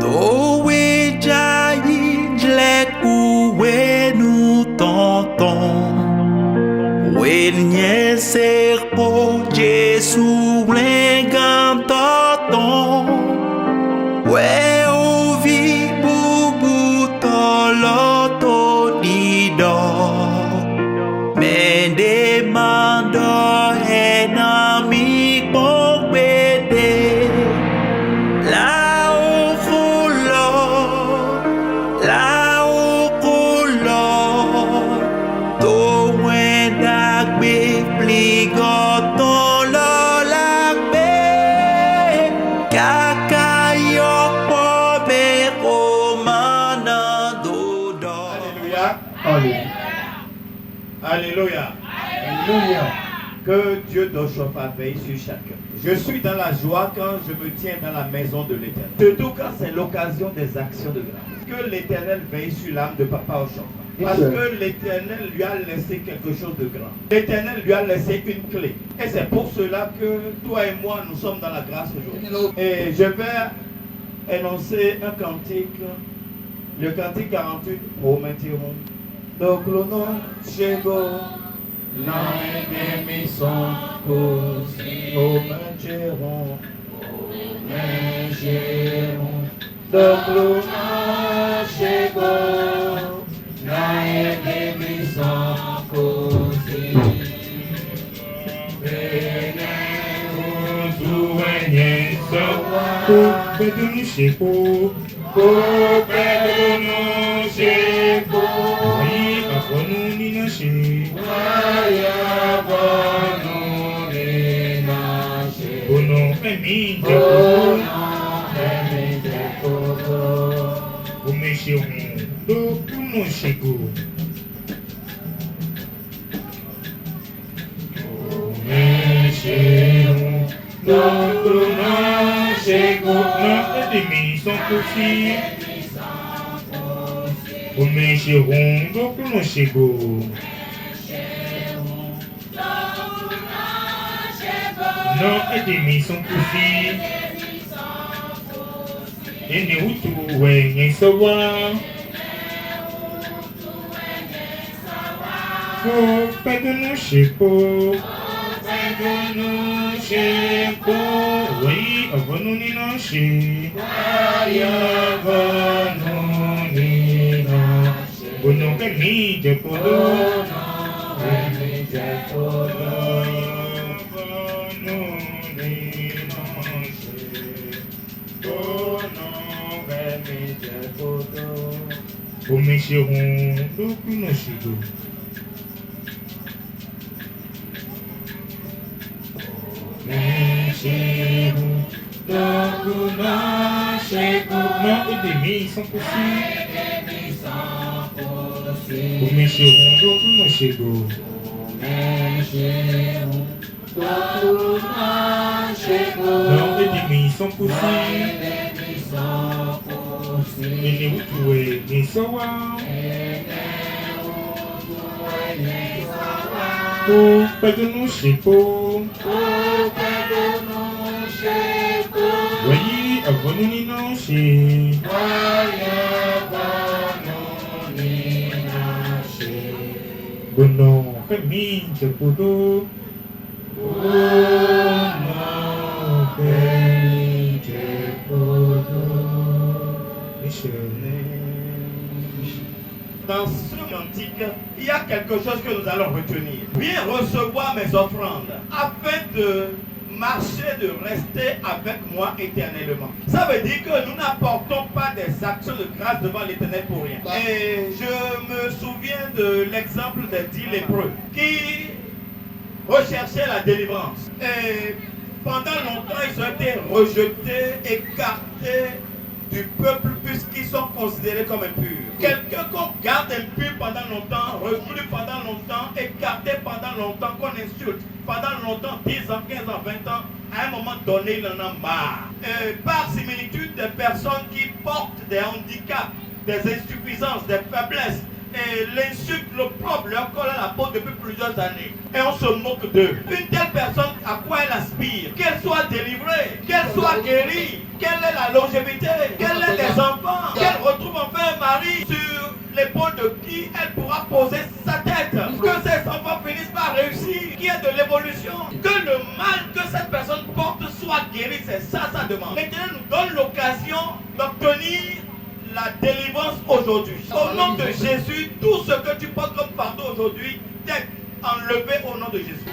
Towe jayi jleku wenu tonton. Wenye serpo Jesu lengam tonton. We uvi bubu toloto dido. Mende mando enami pokbede. La ufulo, la ukulo. To wendak be pligoton lo lakbe. Kakayo po be komana dodo. Alléluia. Alléluia. Alléluia. Que Dieu de Chauffard veille sur chacun. Je suis dans la joie quand je me tiens dans la maison de l'Éternel. Surtout quand c'est l'occasion des actions de grâce. Que l'Éternel veille sur l'âme de Papa au Chauffard. Parce que l'Éternel lui a laissé quelque chose de grand. L'Éternel lui a laissé une clé. Et c'est pour cela que toi et moi, nous sommes dans la grâce aujourd'hui. Et je vais énoncer un cantique. Le cantique 48, Promettirons. Donc le nom, Chego. Naemison kosi omanjeron Dokluna shego Naemison kosi Bene uzuenye sowa Kopedunu sheko Kopedunu sheko Ayi afonu nina sheko Bono emi jeko Ome shehun do kuno shego Ome shehun do kuno shego Na edemi son kosi Ome shehun do kuno shego Non edemi son kosi Ene utu wenye sawa Kopedunu sheko Wei avanu nina she Avanu nina Bono kemi jepodo Ome shehun do kuno shego Ome shehun do kuno shego Na edemi son kosi Ome shehun do kuno shego Na edemi son kosi Ene utu wenye sawa Kopedunu sheko Wei avanu nina she Bono kemi jepodo Bono kemi jepodo Dans ce cantique, il y a quelque chose que nous allons retenir. Bien recevoir mes offrandes afin de marcher, de rester avec moi éternellement. Ça veut dire que nous n'apportons pas des actions de grâce devant l'Éternel pour rien. Et je me souviens de l'exemple des 10 lépreux qui recherchaient la délivrance. Et pendant longtemps, ils ont été rejetés, écartés du peuple puisqu'ils sont considérés comme impurs. Quelqu'un qu'on garde impur pendant longtemps, reclus pendant longtemps, écarté pendant longtemps, qu'on insulte pendant longtemps, 10 ans, 15 ans, 20 ans, à un moment donné, il en a marre. Par similitude, des personnes qui portent des handicaps, des insuffisances, des faiblesses, et l'insulte, l'opprobre leur colle à la peau depuis plusieurs années. Et on se moque d'eux. Une telle personne, à quoi elle aspire? Qu'elle soit délivrée, qu'elle soit guérie, quelle est la longévité, quelles sont les enfants, qu'elle retrouve enfin un mari sur l'épaule de qui elle pourra poser sa tête. Que ces enfants finissent par réussir, qu'il y ait de l'évolution, que le mal que cette personne porte soit guéri. C'est ça sa demande. L'Éternel nous donne l'occasion d'obtenir la délivrance aujourd'hui. Au nom de Jésus, tout ce que tu portes comme fardeau aujourd'hui, t'es enlevé au nom de Jésus.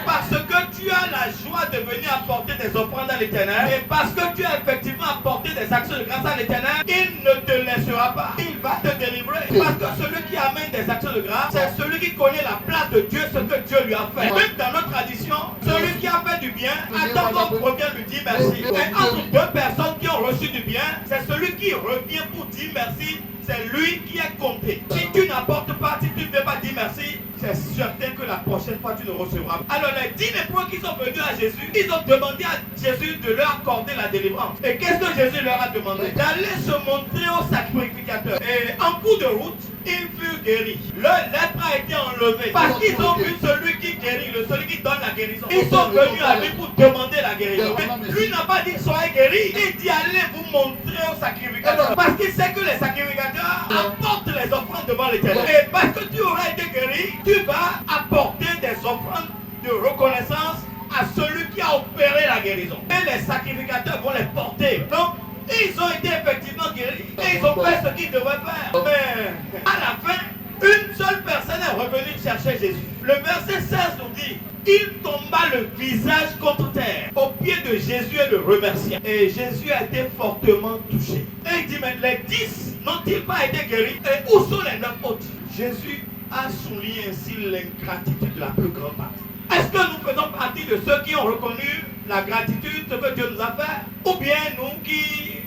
Parce que tu as la joie de venir apporter des offrandes à l'Éternel, et parce que tu as effectivement apporté des actions de grâce à l'Éternel, il ne te laissera pas. Il va te délivrer. Parce que celui qui amène des actions de grâce, c'est celui qui connaît la place de Dieu, ce que Dieu lui a fait. Même dans notre tradition, celui qui a fait du bien, attend qu'on revienne lui dire merci. Et entre deux personnes qui ont reçu du bien, c'est celui qui revient pour dire merci. C'est lui qui est compté. Si tu n'apportes pas, si tu ne veux pas dire merci, c'est certain que la prochaine fois tu ne recevras pas. Alors les 10 lépreux qui sont venus à Jésus, ils ont demandé à Jésus de leur accorder la délivrance. Et qu'est-ce que Jésus leur a demandé? D'aller se montrer au sacrificateur. Et en cours de route, ils furent guéris. Le lèpre a été enlevé. Parce qu'ils ont vu celui qui guérit, celui qui donne la guérison. Ils sont venus à lui pour demander la guérison. Mais lui n'a pas dit soyez guéris. Il dit allez vous montrer au sacrificateur. Parce qu'il sait que les sacrificateurs apportent les offrandes devant l'Éternel. Et parce que tu auras été guéri, tu vas apporter des offrandes de reconnaissance à celui qui a opéré la guérison. Et les sacrificateurs vont les porter. Donc, ils ont été effectivement guéris. Et ils ont fait ce qu'ils devaient faire. Mais à la fin, une seule personne est revenue chercher Jésus. Le verset 16 nous dit, il tomba le visage contre terre au pied de Jésus et le remercia. Et Jésus a été fortement touché. Et il dit, mais les 10 n'ont-ils pas été guéris? Et où sont les 9 autres? Jésus a souligné ainsi l'ingratitude de la plus grande partie. Est-ce que nous faisons partie de ceux qui ont reconnu la gratitude, ce que Dieu nous a fait? Ou bien nous qui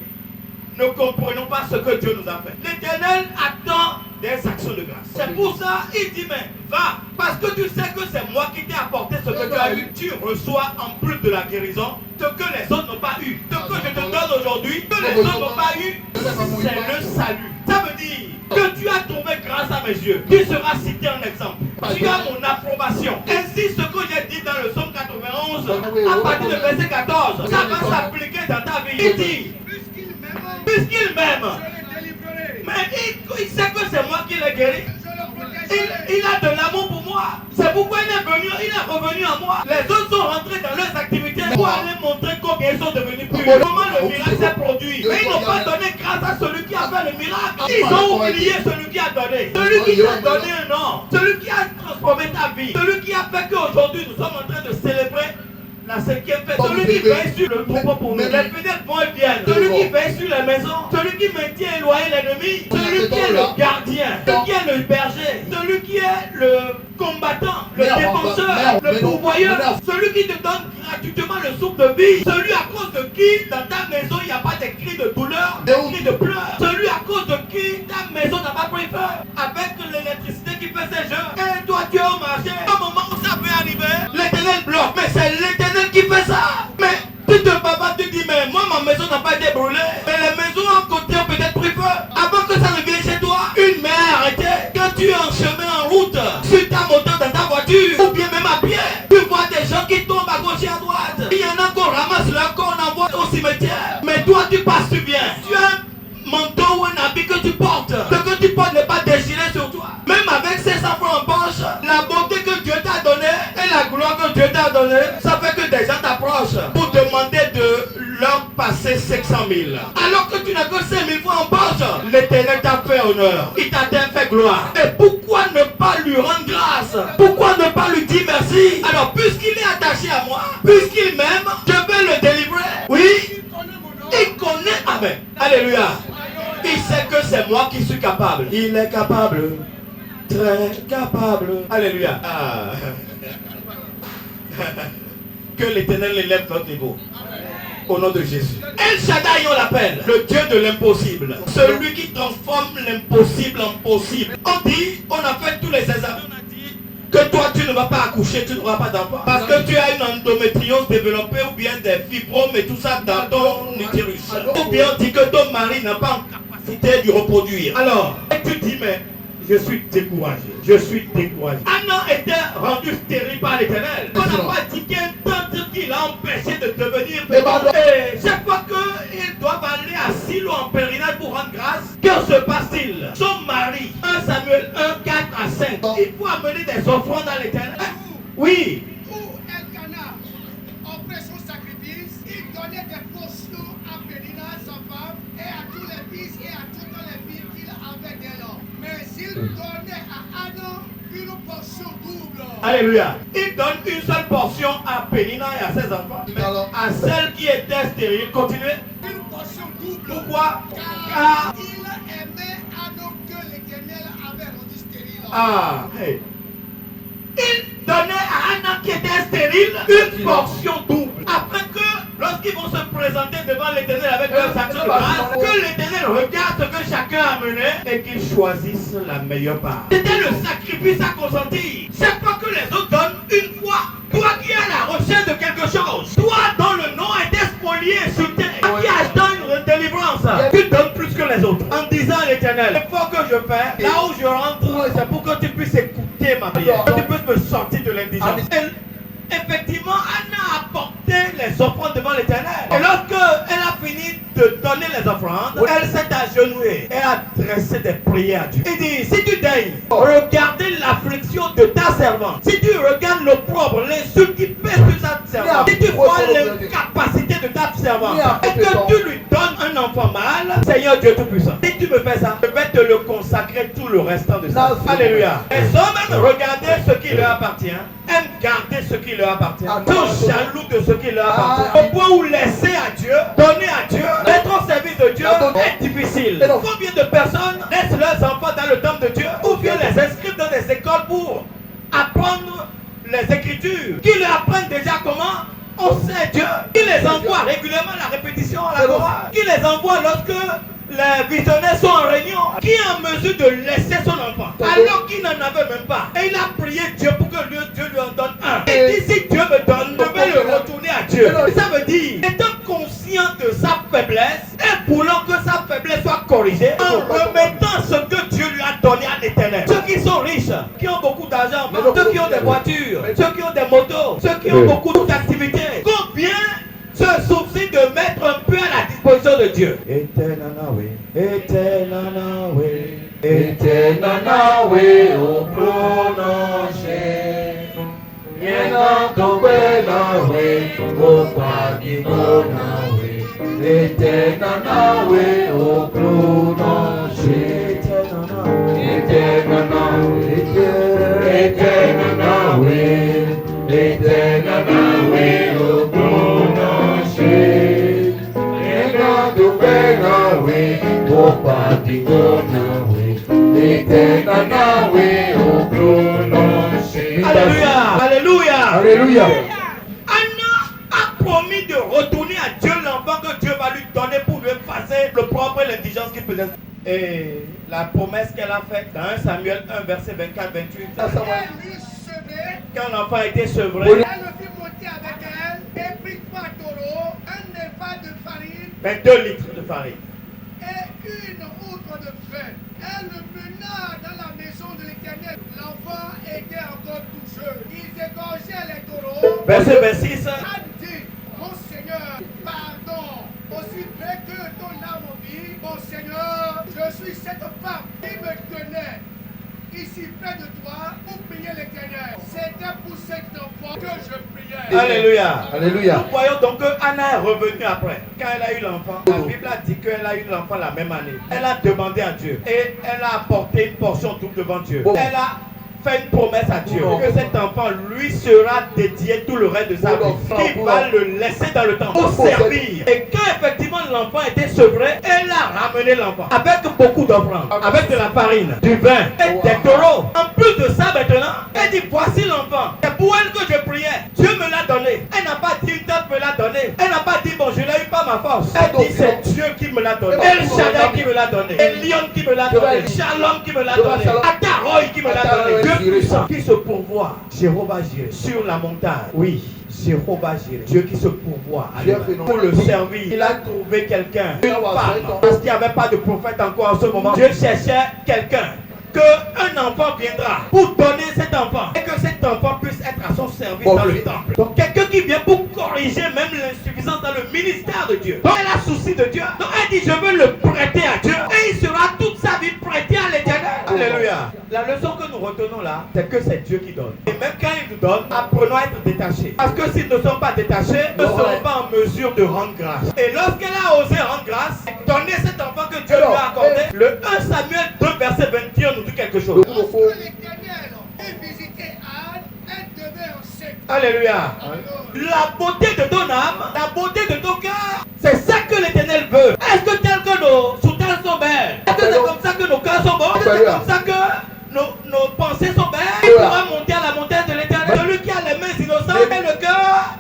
ne comprenons pas ce que Dieu nous a fait? L'Éternel attend des actions de grâce. C'est pour ça il dit, mais va, parce que tu sais que c'est moi qui t'ai apporté ce que tu as eu. Tu reçois en plus de la guérison ce que les autres n'ont pas eu. Ce que je te donne aujourd'hui, que les autres n'ont pas eu, c'est le salut. Ça veut dire que tu as trouvé grâce à mes yeux. Tu seras cité en exemple. Tu as mon approbation. Ainsi, ce que j'ai dit dans le psaume 91, à partir du verset 14, ça va s'appliquer dans ta vie. Il dit, puisqu'il m'aime, mais il sait que c'est moi qui l'ai guéri. Il a de l'amour pour moi. C'est pourquoi il est revenu à moi. Les autres sont rentrés dans leurs activités pour aller montrer combien ils sont devenus plus. Comment le miracle s'est produit. Mais ils n'ont pas donné grâce à celui qui a fait le miracle. Ils ont oublié celui qui a donné. Celui qui t'a donné un nom. Celui qui a transformé ta vie. Celui qui a fait qu'aujourd'hui nous sommes en train de célébrer la cinquième fête. Celui qui veille sur le troupeau pour nous. Les fidèles vont et viennent. Celui qui veille sur les maisons. Celui qui maintient éloigné l'ennemi. Celui qui est le gardien. Celui qui est le berger. Celui qui est le combattant. Le défenseur. Le pourvoyeur. Celui qui te donne gratuitement le souffle de vie. Celui à cause de qui dans ta maison il n'y a pas de cris de douleur, des cris de pleurs. Celui à cause de qui ta maison n'a pas pris feu. Avec l'électricité qui fait ses jeux. Et toi tu es au marché. Au moment où ça peut arriver, l'Éternel bloque. Mais c'est l'Éternel qui fait ça. Mais tu te babattes, tu dis mais moi ma maison n'a pas été brûlée. Mais les maisons à côté ont peut-être pris feu. Avant que ça ne vienne chez toi, une mer a arrêté. Quand tu es en chemin, en route, sur ta moto, dans ta voiture, ou bien même à pied, tu vois des gens qui tombent à gauche et à droite. Il y en a qu'on ramasse leur corps, on envoie au cimetière. Mais toi tu passes, tu viens. Tu as un manteau ou un habit que tu portes. Ce que tu portes n'est pas déchiré sur toi. Même avec 500 francs en poche, la bonté que Dieu t'a donnée et la gloire que Dieu t'a donnée, ça fait que des gens t'approchent pour demander de leur passer 500 000. Alors que tu n'as que 5 000 francs en poche, l'Éternel t'a fait honneur. Il t'a fait gloire. Et pourquoi ne pas lui rendre grâce? Pourquoi ne pas lui dire merci? Alors puisqu'il est attaché à moi, puisqu'il m'aime, je vais le délivrer. Oui, il connaît. Amen. Alléluia. Il sait que c'est moi qui suis capable. Il est capable. Très capable. Alléluia. Ah. Que l'Éternel élève notre niveau. Au nom de Jésus. El Shaddai, on l'appelle le Dieu de l'impossible. Celui qui transforme l'impossible en possible. On dit, on a fait tous les examens. On a dit que toi tu ne vas pas accoucher, tu n'auras pas d'enfant. Parce que tu as une endométriose développée ou bien des fibromes et tout ça dans ton utérus. Ou bien on dit que ton mari n'a pas en capacité de reproduire. Alors, tu dis mais je suis découragé. Je suis découragé. Anna était rendue stérile par l'Éternel. On n'a pas dit qu'un tante qui l'a empêché de devenir Eh ben, fécond. Et chaque fois qu'ils doivent aller à Silo en pèlerinage pour rendre grâce, que se passe-t-il? Son mari, 1 Samuel 1, 4 à 5, Non. il faut amener des offrandes à l'Éternel. Oui. Où Elkanah, après son sacrifice, il donnait des portions à Pénina, sa femme, et à tous les fils et à toutes les filles qu'il avait d'elle. Mais il donnait à Adam une portion double. Alléluia. Il donne une seule portion à Pénina et à ses enfants. Mais Alors. à celle qui était stérile, continuez. Une portion double. Pourquoi? Car il aimait Adam que l'Éternel avait rendu stérile. Ah, hey. Il donnait à Anna qui était stérile une portion double. Afin que lorsqu'ils vont se présenter devant l'Éternel avec leurs actions de grâce, que l'Éternel regarde ce que chacun a mené et qu'il choisisse la meilleure part. C'était le sacrifice à consentir. Chaque fois que les autres donnent une fois, toi qui es à la recherche de quelque chose, toi dont le nom a été spolié et insulté, qui attend une délivrance, tu donnes plus que les autres. En disant à l'Éternel, l'effort que je fais, là où je rentre, c'est pour que tu puisses écouter ma prière, que tu puisses me sortir de l'indigence. Effectivement, Anna a apporté les offrandes devant l'Éternel. Et lorsque elle a fini de donner les offrandes, elle s'est agenouillée et a dressé des prières à Dieu. Il dit, si tu daignes regarder l'affliction de ta servante, si tu regardes l'opprobre, l'insulte qui pèse sur ta servante, si tu vois l'incapacité de ta servante, et que tu lui donnes un enfant mâle, Seigneur Dieu Tout-Puissant, si tu me fais ça, je vais te le consacrer tout le restant de ça. Alléluia. Les hommes, regardez ce qui leur appartient, aiment garder ce qui leur appartient, sont jaloux de ce qui leur appartient, au point où laisser à Dieu, donner à Dieu, être au service de Dieu est difficile. Combien de personnes laissent leurs enfants dans le temple de Dieu ou bien les inscrivent dans des écoles pour apprendre les Écritures, qui leur apprennent déjà comment on sait Dieu, qui les envoie régulièrement à la répétition à la chorale, qui les envoie lorsque les visionnaires sont en réunion, qui est en mesure de laisser son enfant alors qu'il n'en avait même pas. Et il a prié Dieu pour que Dieu lui en donne un. Et dit, si Dieu me donne, je vais le retourner à Dieu. Ça veut dire, étant conscient de sa faiblesse et voulant que sa faiblesse soit corrigée, en remettant ce que Dieu lui a donné à l'Éternel. Ceux qui sont riches, qui ont beaucoup d'argent, ceux qui ont des voitures, ceux qui ont des motos, ceux qui ont beaucoup d'activités, combien se soucie de mettre un peu à la disposition de Dieu. Etenanawe o prononcé, Yena tobe nawe o pagino nawe, Etenanawe o prononcé, Etenanawe, Etenanawe o prononcé, Yena tobe nawe o pagino nawe. Alléluia. Alléluia. Alléluia. Anna a promis de retourner à Dieu l'enfant que Dieu va lui donner pour lui effacer le propre et l'indigence qu'il faisait. Et la promesse qu'elle a faite dans 1 Samuel 1 verset 24-28. Elle lui semait, Quand l'enfant a été sevré, elle le fit monter avec elle, et prit 3 taureaux, un épha de farine 2 litres de farine. et une outre de frais. Elle le mena dans la maison de l'Éternel. L'enfant était encore tout jeune. Ils égorgeaient les taureaux. Verset 26. Anne dit, mon Seigneur, pardon. Aussi vrai que ton âme vit, mon Seigneur, je suis cette femme qui me tenait ici près de toi pour prier l'Éternel. C'était pour cet enfant que je priais. Alléluia. Alléluia. Nous voyons donc que Anna est revenue après. Quand elle a eu l'enfant, la Bible a dit qu'elle a eu l'enfant la même année. Elle a demandé à Dieu et elle a apporté une portion double devant Dieu. Elle a fait une promesse à Dieu que cet enfant lui sera dédié tout le reste de sa vie. Il va le laisser dans le temps pour servir. Et quand effectivement l'enfant était sevré, elle a ramené l'enfant avec beaucoup d'offrandes, avec de la farine, du vin et des taureaux. En plus de ça maintenant, elle dit voici l'enfant. C'est pour elle que je priais. Dieu me l'a donné. Elle n'a pas dit une tante me l'a donné. Elle n'a pas dit bon je l'ai eu par ma force. Elle dit c'est Dieu qui me l'a donné. El Shaddai qui me l'a donné. Elion qui me l'a donné. Shalom qui me l'a donné. Ataroy qui me l'a donné. Dieu puissant qui se pourvoit. Jéhovah Jireh sur la montagne. Oui. Jéhovah Jireh, Dieu qui se pourvoit pour le servir. Il a trouvé quelqu'un, une femme, parce qu'il n'y avait pas de prophète encore en ce moment. Dieu cherchait quelqu'un, qu'un enfant viendra pour donner cet enfant et que cet enfant puisse être à son service dans le temple. Donc quelqu'un qui vient pour corriger même l'insuffisance dans le ministère de Dieu. Donc elle a souci de Dieu. Donc elle dit je veux le prêter à Dieu. Et il sera toute sa vie prêté à l'Éternel. Alléluia. La leçon que nous retenons là, c'est que c'est Dieu qui donne. Et même quand il nous donne, apprenons à être détachés. Parce que s'ils ne sont pas détachés, nous ne serons pas en mesure de rendre grâce. Et lorsqu'elle a osé rendre grâce, donner cet enfant que Dieu lui a accordé, le 1 Samuel 2 verset 21 nous dit quelque chose. Lorsque l'Éternel est visité Anne, elle devait enceinte. Alléluia. La beauté de ton âme, la beauté de ton cœur, c'est ça que l'Éternel veut. Est-ce que tel que nos soutanes sont belles? Est-ce que c'est comme ça que nos cœurs sont bons? Est-ce que c'est comme ça que nos pensées sont belles? Il pourra monter à la montagne de l'Éternel. Celui qui a les mains innocentes et le cœur.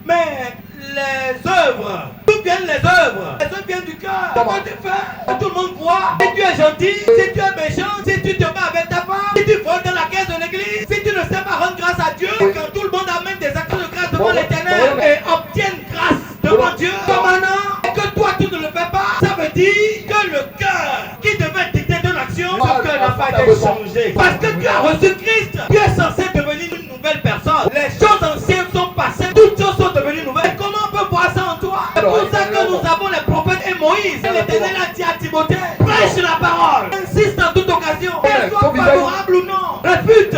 Mais les œuvres, d'où viennent les œuvres? Les œuvres viennent du cœur. Comment tu fais? Tout le monde voit. Si tu es gentil, si tu es méchant, si tu te bats avec ta femme, si tu voles dans la caisse de l'église, si tu ne sais pas rendre grâce à Dieu, quand tout le monde amène des actions de grâce devant l'Éternel et obtiennent grâce devant Dieu, comme maintenant, et que toi tu ne le fais pas, ça veut dire que le cœur qui devait dicter ton action, ce cœur n'a pas été changé. Parce que tu as reçu Christ, tu es censé devenir une nouvelle personne. Les choses anciennes sont passées, toutes choses sont devenues nouvelles. Et comment on peut voir ça en toi? C'est pour ça que nous avons les prophètes et Moïse. Et l'Éternel a dit à Timothée, prêche la parole, insiste en toute occasion, qu'elle soit favorable ou non, réfute,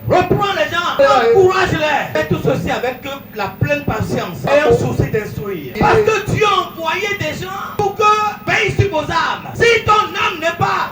reprends les gens, encourage-les. Et tout ceci avec la pleine patience et un souci d'instruire. Parce que Dieu a envoyé des gens pour que veille sur vos âmes. Si ton âme n'est pas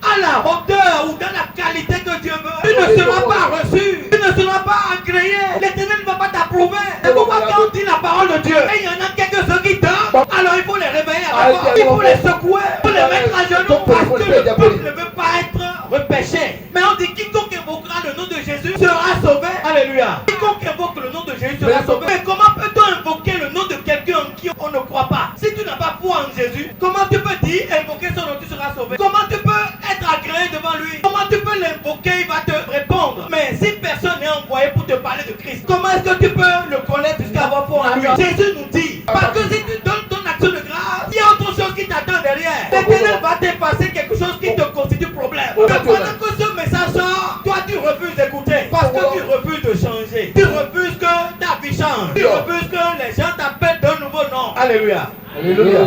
à la hauteur ou dans la qualité que Dieu veut, tu ne seras pas reçu, tu ne seras pas agréé. L'Éternel ne va pas t'approuver. C'est pourquoi quand on dit la parole de Dieu, et il y en a quelques-uns qui dorment, alors il faut les réveiller à la fois. Il faut les secouer, il faut les mettre à genoux parce que le peuple ne veut pas être repêché. Mais on dit quiconque invoquera le nom de Jésus sera sauvé. Alléluia. Quiconque invoque le nom de Jésus sera sauvé. Mais comment peut-on invoquer le nom de quelqu'un en qui on ne croit pas? Si tu n'as pas foi en Jésus, comment tu peux dire invoquer son nom, tu seras sauvé? Comment tu peux être agréé devant lui? Comment tu peux l'invoquer? Il va te répondre. Mais si personne n'est envoyé pour te parler de Christ, comment est-ce que tu peux le connaître jusqu'à avoir foi en lui? Jésus nous dit, parce que si tu donnes ton action de grâce, il y a autre chose qui t'attend derrière. L'Éternel va t'effacer quelque chose qui te constitue problème. Mais pendant que ce message sort, toi tu refuses d'écouter. Parce que tu refuses de changer. Tu refuses que ta vie change. Tu refuses que les gens t'appellent d'un nouveau nom. Alléluia. Alléluia.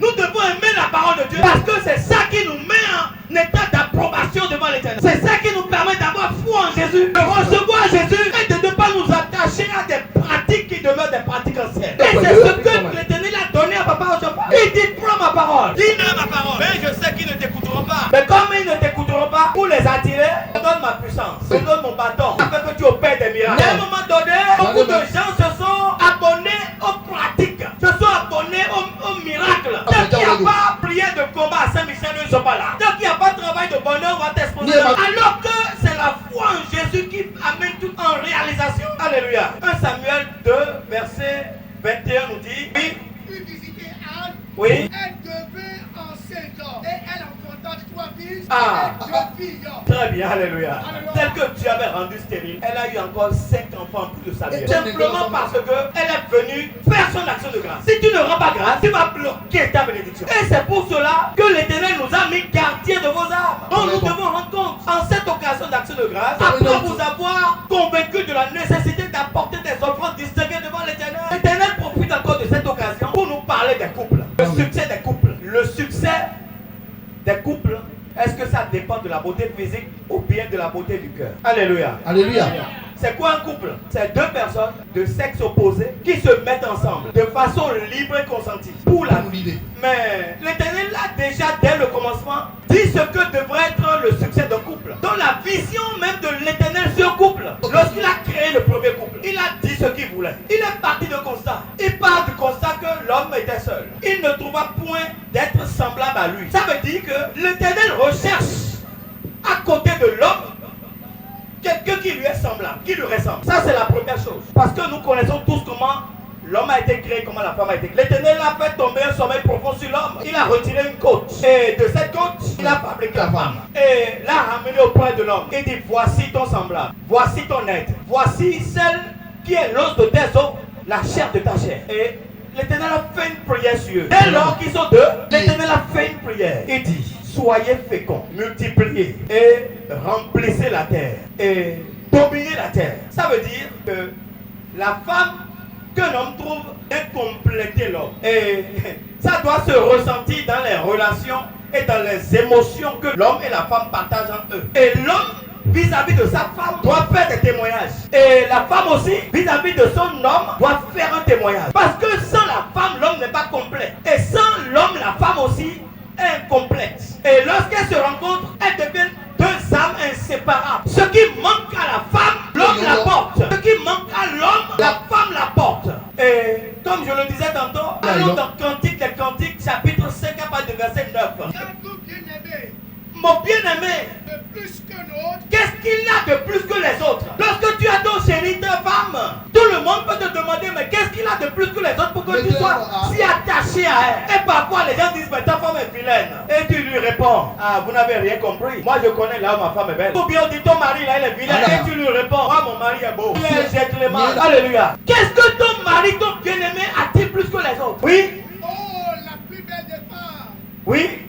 Nous devons aimer la parole de Dieu parce que c'est ça qui nous met en état d'approbation devant l'Éternel. C'est ça qui nous permet d'avoir foi en Jésus, de recevoir Jésus et de ne pas nous attacher à des pratiques qui demeurent des pratiques anciennes. Et c'est ce que l'Éternel a donné à papa Joseph. Il dit prends ma parole, dis-leur ma parole. Mais je sais qu'ils ne t'écouteront pas. Mais comme ils ne t'écouteront pas, pour les attirer, je donne ma puissance, je donne mon bâton, afin que tu opères des miracles. À un moment donné, beaucoup de gens se sont abonnés aux pratiques, se sont abonnés aux miracles. Tant qu'il n'y a pas prière de combat à Saint-Michel, ils ne sont pas là. Tant qu'il n'y a pas de travail de bonheur, on va t'exposer. Alors que c'est la foi en Jésus qui amène tout en réalisation. Alléluia. 1 Samuel 2, verset 21 nous dit, oui. Puis visiter Anne, Oui. elle devait enceinte et elle enfanta 3 fils Ah. et 2 filles. Très bien, alléluia. Alléluia. Tel que Dieu avait rendu stérile, elle a eu encore 5 enfants en plus de sa vie. Simplement parce qu'elle est venue faire son action de grâce. Si tu ne rends pas grâce, tu vas bloquer ta bénédiction. Et c'est pour cela que l'Éternel nous a mis gardiens de vos âmes. Donc nous devons rendre compte, en cette occasion d'action de grâce, après vous avoir convaincu de la nécessité d'apporter des offrandes distinguées devant l'Éternel, l'Éternel profite encore de cette occasion pour nous parler des couples. Le succès des couples. Le succès des couples, est-ce que ça dépend de la beauté physique ou bien de la beauté du cœur? Alléluia. Alléluia. C'est quoi un couple? C'est 2 personnes de sexe opposé qui se mettent ensemble de façon libre et consentie pour la vie. Mais l'Éternel a déjà dès le commencement dit ce que devrait être le succès d'un couple. Dans la vision même de l'Éternel sur le couple, lorsqu'il a créé le premier couple, il a dit ce qu'il voulait. Il est parti de constat. Il part du constat que l'homme était seul. Il ne trouva point d'être semblable à lui. Ça veut dire que l'Éternel recherche à côté de l'homme quelqu'un qui lui est semblable, qui lui ressemble. Ça c'est la première chose. Parce que nous connaissons tous comment l'homme a été créé, comment la femme a été créée. L'Éternel a fait tomber un sommeil profond sur l'homme. Il a retiré une côte. Et de cette côte, il a fabriqué la femme. Et l'a ramené auprès de l'homme. Il dit, voici ton semblable. Voici ton être. Voici celle qui est l'os de tes os, la chair de ta chair. Et l'Éternel a fait une prière sur eux. Dès lors qu'ils sont 2, l'Éternel a fait une prière. Il dit, soyez féconds, multipliez et remplissez la terre et dominez la terre. Ça veut dire que la femme qu'un homme trouve de compléter l'homme. Et ça doit se ressentir dans les relations et dans les émotions que l'homme et la femme partagent entre eux. Et l'homme, vis-à-vis de sa femme, doit faire des témoignages. Et la femme aussi, vis-à-vis de son homme, doit faire un témoignage. Parce que sans la femme, l'homme n'est pas complet. Et sans l'homme, la femme aussi est incomplète. Et lorsqu'elles se rencontrent, elles deviennent deux âmes inséparables. Ce qui manque à la femme, l'homme l'apporte. Ce qui manque à l'homme, la femme l'apporte. Et comme je le disais tantôt, allons dans Cantique des Cantiques, chapitre 5, à partir du verset 9. Êtes-vous bien-aimés Mon bien-aimé, de plus que l'autre? qu'est-ce qu'il a de plus que les autres? Lorsque tu as ton chéri, ta femme, tout le monde peut te demander, mais qu'est-ce qu'il a de plus que les autres pour que tu sois si attaché à elle? Et parfois les gens disent, mais ta femme est vilaine. Et tu lui réponds, ah, vous n'avez rien compris. Moi je connais là où ma femme est belle. Ou bien on dit, ton mari là, il est vilain. Et tu lui réponds, moi mon mari est beau. Il est gentleman. Alléluia. Qu'est-ce que ton mari, ton bien-aimé, a-t-il plus que les autres? Oui. Oh, la plus belle des femmes. Oui.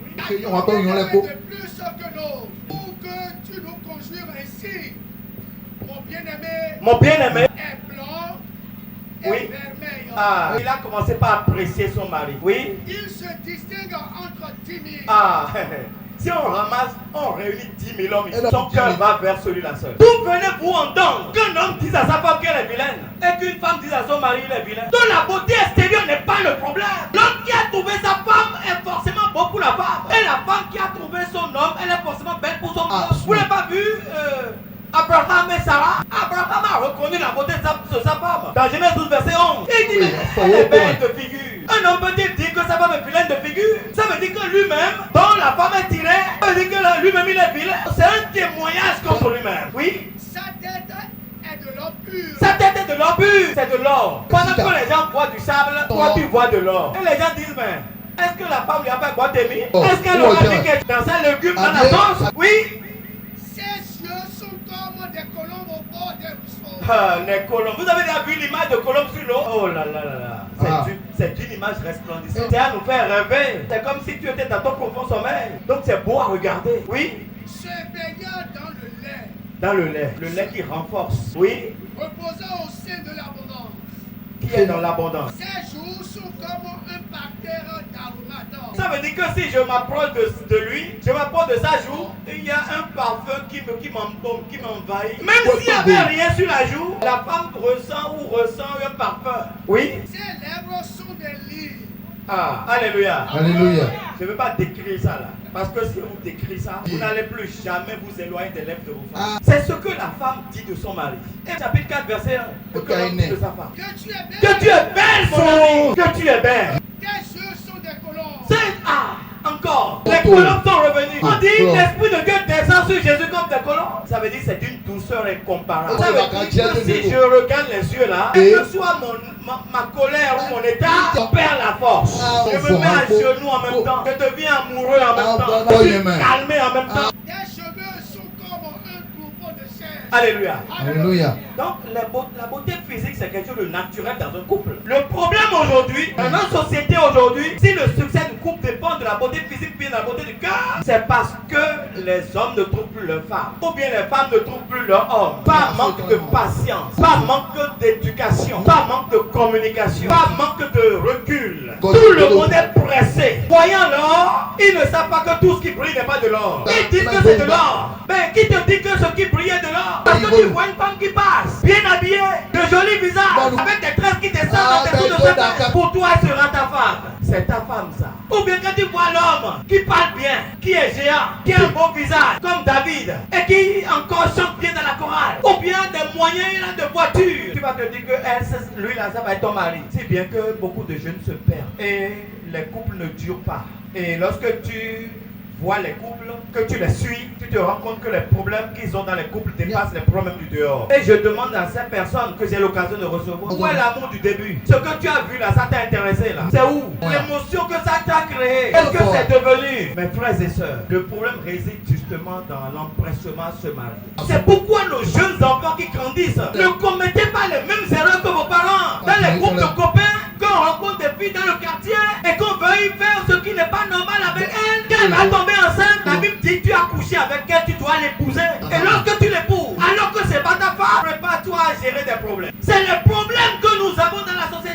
On va pas union les peaux. De plus que l'autre. Pour que tu nous conjures ainsi. Mon bien-aimé. Mon bien-aimé est blanc et oui. vermeil. Ah, il a commencé par apprécier son mari. Oui. Il se distingue entre 10 000. Ah, si on ramasse, on réunit 10 000 hommes, son cœur va vers celui-là seul. D'où venez-vous entendre qu'un homme dise à sa femme qu'elle est vilaine et qu'une femme dise à son mari qu'il est vilain? Donc la beauté extérieure n'est pas le problème. L'homme qui a trouvé sa femme est forcément beau pour la femme. Et la femme qui a trouvé son homme, elle est forcément belle pour son homme. Vous n'avez pas vu Abraham et Sarah? Abraham a reconnu la beauté de sa femme. Dans Genèse 12, verset 11. Il dit, mais elle est belle de figure. Un homme peut-il dire que sa femme est vilaine de figure? Ça veut dire que lui-même, dont la femme est tirée, ça veut dire que lui-même il est vilain. C'est un témoignage contre lui-même. Oui. Sa tête est de l'or pur. Sa tête est de l'or pur. C'est de l'or. Pendant que les gens voient du sable, toi tu vois de l'or. Et les gens disent, mais est-ce que la femme lui a fait boire des mis? Est-ce qu'elle aura dit qu'elle dans ses légumes dans la sauce? Oui. Ses yeux sont comme des colombes au bord des ruisseaux. Ah, les colombes. Vous avez déjà vu l'image de colombe sur l'eau? Oh là là là là. C'est une image resplendissante. C'est à nous faire rêver. C'est comme si tu étais dans ton profond sommeil. Donc c'est beau à regarder. Oui. Se baignant dans le lait. Dans le lait. Le lait qui renforce. Oui. Reposant au sein de l'abondance. Qui est dans l'abondance. Ces jours sont comme un parterre d'aromates. Ça veut dire que si je m'approche de lui, je m'approche de sa joue, il y a un parfum qui m'embaume, qui m'envahit. Même s'il n'y avait rien sur la joue, la femme ressent un parfum. Oui. Ses lèvres sont des livres. Ah, alléluia. Alléluia. Je ne veux pas décrire ça là. Parce que si vous décrivez ça, vous n'allez plus jamais vous éloigner des lèvres de vos femmes. C'est ce que la femme dit de son mari. Et chapitre 4, verset 1. Ce que l'homme dit de sa femme. Que tu es belle. Que tu es belle, mon ami. Que tu es belle. Tes yeux sont des colombes. C'est encore. Les colombes sont revenus. On dit l'Esprit de Dieu descend sur Jésus comme des colombes. Ça veut dire que c'est une douceur incomparable. Ça veut dire que si je regarde les yeux là, quel que soit ma colère ou mon état, je perds la force. Je me mets à genoux en même temps. Je deviens amoureux en même temps. Je suis calmé en même temps. Tes cheveux sont comme un troupeau de chair. Alléluia. Alléluia. Donc la beauté physique c'est quelque chose de naturel dans un couple. Le problème aujourd'hui, dans notre société aujourd'hui, si le succès du couple dépend de la beauté physique ou bien de la beauté du cœur, c'est parce que les hommes ne trouvent plus leurs femmes. Ou bien les femmes ne trouvent plus leurs hommes. Pas manque de patience, pas manque d'éducation, pas manque de communication, pas manque de recul. Tout le monde est pressé. Voyant l'or, ils ne savent pas que tout ce qui brille n'est pas de l'or. Ils disent que c'est de l'or. Mais qui te dit que ce qui brille est de l'or? Parce que tu vois une femme qui passe, bien habillée, de joli visage, avec des tresses qui descendent dans tes sous de ses mains. Pour toi, elle sera ta femme. C'est ta femme, ça. Ou bien quand tu vois l'homme qui parle bien, qui est géant, qui a un beau visage, comme David, et qui encore chante bien dans la chorale, ou bien des moyens de voiture, tu vas te dire que lui là, ça va être ton mari. C'est bien que beaucoup de jeunes se perdent et les couples ne durent pas. Et lorsque tu vois les couples, que tu les suis, tu te rends compte que les problèmes qu'ils ont dans les couples dépassent les problèmes du dehors. Et je demande à ces personnes que j'ai l'occasion de recevoir, où est l'amour du début? Ce que tu as vu là, ça t'a intéressé là. C'est où? L'émotion que ça t'a créé. Qu'est-ce que c'est devenu? Mes frères et sœurs, le problème réside justement dans l'empressement à se marier. C'est pourquoi nos jeunes enfants qui grandissent, ne commettez pas les mêmes erreurs que vos parents. Dans les groupes de copains, quand on rencontre des filles dans le quartier et qu'on veuille faire ce qui n'est pas normal avec elle, quand elle va tomber enceinte, la Bible dit que tu as couché avec elle, tu dois l'épouser. Et lorsque tu l'épouses, alors que c'est pas ta femme, prépare-toi à gérer des problèmes. C'est le problème que nous avons dans la société.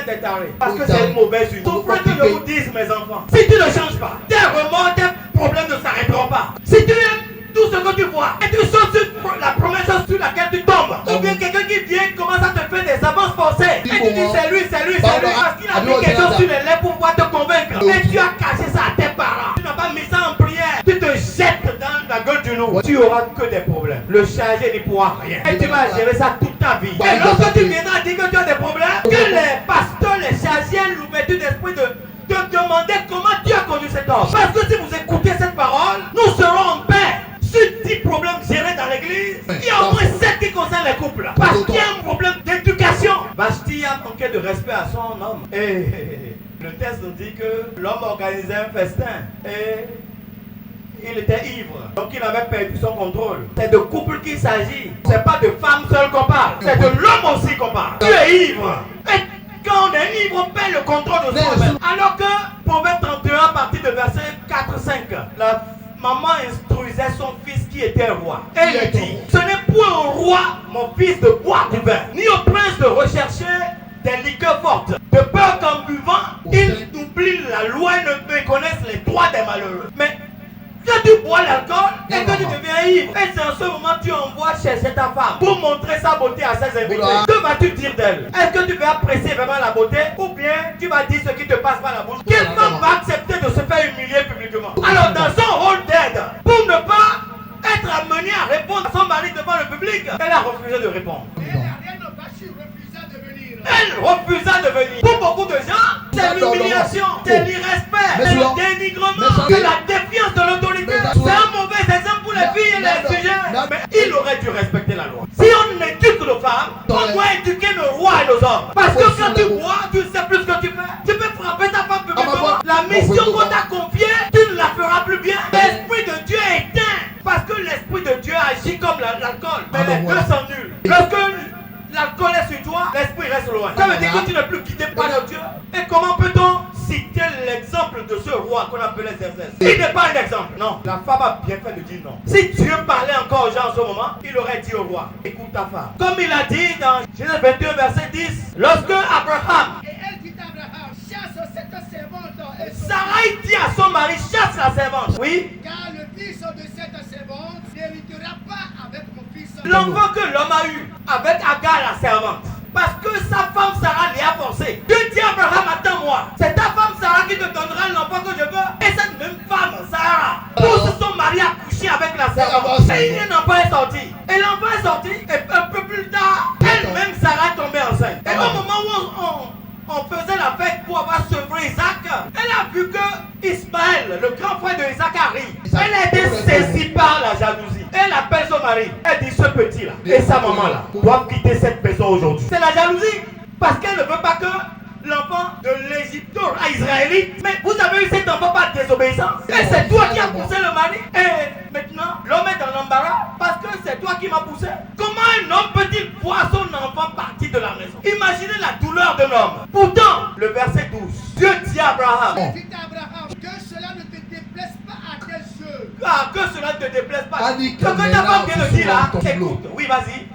des tarés. Parce que c'est une mauvaise union. Souffrez que je vous dise, mes enfants. Si tu ne changes pas, tes remords, tes problèmes ne s'arrêteront pas. Si tu aimes tout ce que tu vois et tu sautes sur la première chose sur laquelle tu tombes, ou bien quelqu'un qui vient commence à te faire des avances forcées, et tu dis c'est lui, parce qu'il a mis quelque chose sur les lèvres pour pouvoir te convaincre, et tu as caché ça à tes parents. Tu n'as pas mis ça en prière, tu te jettes dans la gueule du loup. Tu auras que des problèmes. Le chargé n'y pourra rien. Et tu vas gérer ça toute ta vie. Et lorsque tu viendras dire que tu as des problèmes, que les pasteurs, les chargés, l'ouverture d'esprit de te demander comment tu as connu cet homme. Parce que si vous écoutez cette parole, nous serons en paix. Sur 10 problèmes gérés dans l'église, il y a au moins 7 qui concernent les couples. Parce qu'il y a un problème d'éducation. Vashti a manqué de respect à son homme. Et le texte nous dit que l'homme organisait un festin. Et il était ivre. Donc il avait perdu son contrôle. C'est de couple qu'il s'agit. C'est pas de femme seule qu'on parle. C'est de l'homme aussi qu'on parle. Tu es ivre. Et quand on est ivre, on perd le contrôle de soi-même. Alors que Proverbe 31 à partir de verset 4-5, la maman instruisait son fils qui était roi. Elle lui dit, ce n'est point au roi, mon fils, de boire du vin, ni au prince de rechercher des liqueurs fortes, de peur qu'en buvant, ils oublient la loi et ne méconnaissent les droits des malheureux. Mais quand tu bois l'alcool et que tu deviens ivre, et c'est en ce moment que tu envoies chercher ta femme pour montrer sa beauté à ses invités. Que vas-tu dire d'elle? Est-ce que tu vas apprécier vraiment la beauté ou bien tu vas dire ce qui te passe par la bouche? Quelle femme va accepter de se faire humilier publiquement? Alors dans son rôle d'aide, pour ne pas être amenée à répondre à son mari devant le public, elle a refusé de répondre. Elle refusa de venir. Pour beaucoup de gens, c'est l'humiliation, c'est l'irrespect, c'est le dénigrement, c'est la défiance de l'autorité. C'est un mauvais exemple pour les filles et les sujets. Mais il aurait dû respecter la loi. Si on éduque nos femmes, on doit éduquer nos rois et nos hommes. Parce que quand tu bois, tu sais plus ce que tu fais. Tu peux frapper ta femme publiquement. La mission qu'on t'a confiée, tu ne la feras plus bien. L'esprit de Dieu est éteint. Parce que l'esprit de Dieu agit comme l'alcool. Mais les deux sont nuls. Lorsque l'alcool est sur toi, l'esprit reste loin. Ça veut dire que tu n'es plus guidé par le Dieu. Et comment peut-on citer l'exemple de ce roi qu'on appelait Xerxès? Il n'est pas un exemple. Non, la femme a bien fait de dire non. Si Dieu parlait encore aux gens en ce moment, il aurait dit au roi, écoute ta femme. Comme il a dit dans Genèse 22, verset 10, lorsque Abraham, Et elle dit à Abraham, chasse cette servante. Et Sarai dit à son mari, chasse la servante. Oui. car le fils de cette servante n'héritera pas avec mon fils. L'enfant que l'homme a eu avec Agar la servante, parce que sa femme Sarah l'y a forcé. Dieu dit à Abraham, attends-moi, c'est ta femme Sarah qui te donnera l'enfant que je veux. Et cette même femme Sarah pousse son mari à coucher avec la servante. Et l'enfant est sorti. Et l'enfant est sorti. Et un peu plus tard, elle-même Sarah est tombée enceinte. Et au moment où on faisait la fête pour avoir sevré Isaac, elle a vu que Ismaël, le grand frère de Isaac, arrive. Elle a été saisie par la jalousie. Elle appelle son mari. Elle dit, ce petit-là et sa maman-là doivent quitter cette maison aujourd'hui. C'est la jalousie. Parce qu'elle ne veut pas que l'enfant de l'Égypte à Israélite. Mais vous avez eu cet enfant par désobéissance. Et c'est toi qui as poussé le mari. Et maintenant, l'homme est dans l'embarras parce que c'est toi qui m'as poussé. Comment un homme peut-il voir son enfant partir de la maison? Imaginez la douleur d'un homme. Pourtant, le verset 12, Dieu dit à Abraham, Dit à Abraham, que cela ne te déplaise pas à tes yeux. que cela ne te déplaise pas. Annick, Ce que ta femme vient de dire là, écoute, oui, vas-y.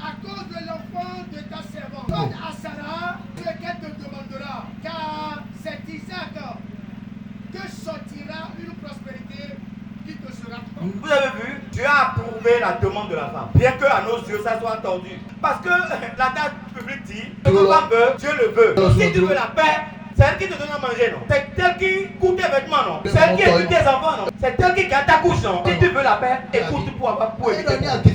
À cause de l'enfant de ta servante. Donne à Sarah ce qu'elle te demandera. Car c'est Isaac que sortira une prospérité qui te sera propre. Vous avez vu, Dieu a approuvé la demande de la femme. Bien que à nos yeux ça soit tordu. Parce que la date publique dit, ce que la femme veut, Dieu le veut. Si tu veux la paix, c'est elle qui te donne à manger, non? C'est elle qui coûte tes vêtements, non? C'est elle qui éduque tes enfants, non? C'est elle qui garde ta couche, non? Si tu veux la paix, écoute pour éviter.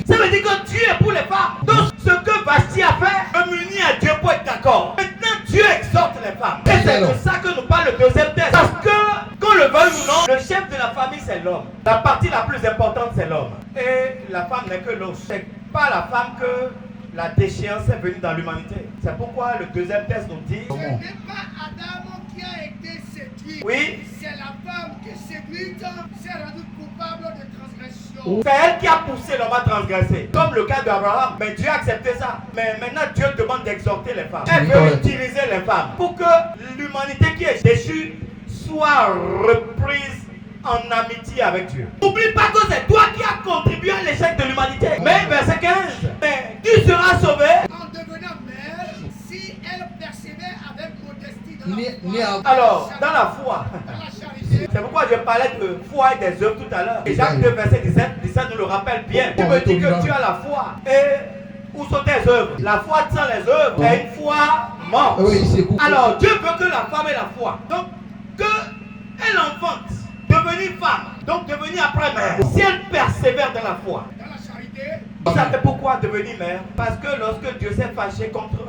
Ça veut dire que Dieu est pour les femmes. Donc ce que Vashti a fait, réunit à Dieu pour être d'accord. Maintenant Dieu exhorte les femmes. Et c'est de ça que nous parle le deuxième texte. Parce que, qu'on le veuille ou non, le chef de la famille c'est l'homme. La partie la plus importante c'est l'homme. Et la femme n'est que l'os. C'est pas la femme que la déchéance est venue dans l'humanité. C'est pourquoi le deuxième texte nous dit. Ce n'est pas Adam qui a été séduit. Oui. C'est la femme qui séduite s'est rendue coupable de transgression. C'est elle qui a poussé l'homme à transgresser. Comme le cas d'Abraham. Mais Dieu a accepté ça. Mais maintenant Dieu demande d'exhorter les femmes. Elle veut utiliser les femmes pour que l'humanité qui est déchue soit reprise en amitié avec Dieu. N'oublie pas que c'est toi qui as contribué à l'échec de l'humanité. Mais verset 15, mais tu seras sauvé En devenant mère, si elle persévère avec ni à Alors, dans la foi, dans la charité, c'est pourquoi je parlais de foi et des œuvres tout à l'heure. Et Jacques 2, verset 17 nous le rappelle bien. Tu me dis que tu as la foi. Et où sont tes œuvres? La foi sans les œuvres est une foi morte. Oui, c'est cool. Alors, Dieu veut que la femme ait la foi. Donc, qu'elle enfante, devenir femme, donc devenir après mère. Si elle persévère dans la foi. dans la charité, Vous savez pourquoi devenir mère? Parce que lorsque Dieu s'est fâché contre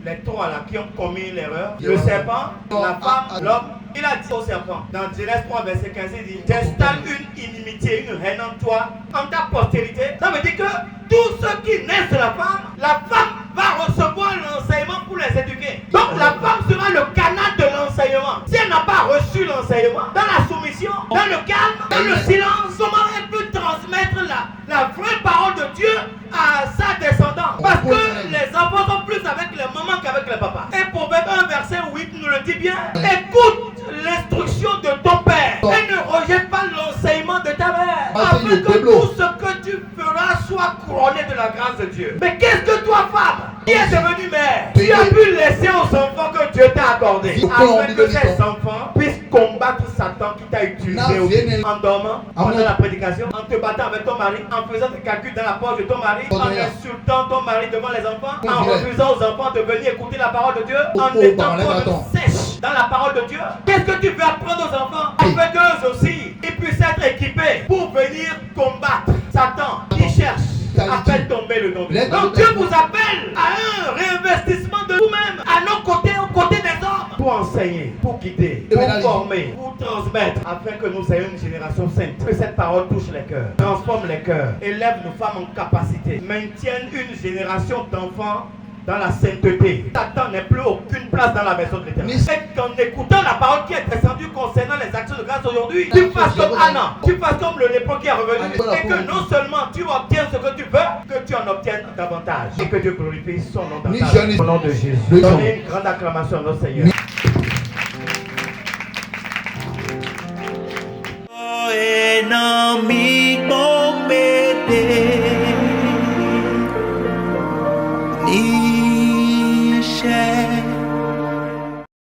les trois là qui ont commis l'erreur, le serpent, la femme, l'homme, il a dit au serpent, dans Genèse 3, verset 15, il dit, j'installe une inimitié, une haine en toi, en ta postérité. Ça veut dire que tous ceux qui naissent de la femme va recevoir l'enseignement pour les éduquer. Donc la femme sera le canal de l'enseignement. Si elle n'a pas reçu l'enseignement, dans la soumission, dans le calme, dans le silence, comment elle peut transmettre la vraie parole de Dieu à sa descendance? Parce que les enfants sont plus avec les mamans qu'avec les papas. Et Proverbe 1, verset 8 nous le dit bien. Écoute l'instruction de ton père et ne rejette pas l'enseignement de ta mère, afin que tout ce que tu feras soit couronné de la grâce de Dieu. Mais qu'est-ce que toi, femme, qui est devenue mère, tu as pu laisser aux enfants que Dieu t'a accordé, afin que tes enfants puissent combattre Satan qui t'a utilisé aussi, en dormant, pendant la prédication, en te battant avec ton mari, en faisant des calculs dans la poche de ton mari, en insultant ton mari devant les enfants, en refusant aux enfants de venir écouter la parole de Dieu, en étant trop sèche dans la parole de Dieu. Qu'est-ce que tu veux apprendre aux enfants, afin qu'eux aussi ils puissent être équipés pour venir combattre Satan qui cherche à faire tomber le nom de Dieu. Donc Dieu vous appelle à un réinvestissement de vous-même, à nos côtés, aux côtés des hommes, pour enseigner, pour guider, pour former, pour transmettre, afin que nous ayons une génération sainte. Que cette parole touche les cœurs, transforme les cœurs, élève nos femmes en capacité, maintienne une génération d'enfants dans la sainteté. Satan n'est plus aucune place dans la maison de l'Éternel. Et qu'en écoutant la parole qui est descendue concernant les actions de grâce aujourd'hui, tu fasses comme Anna, tu fasses comme le lépreux qui est revenu, et que non seulement tu obtiens ce que tu veux, que tu en obtiennes davantage. Et que Dieu glorifie son nom davantage. Au nom de Jésus. Donnez une grande acclamation à notre Seigneur.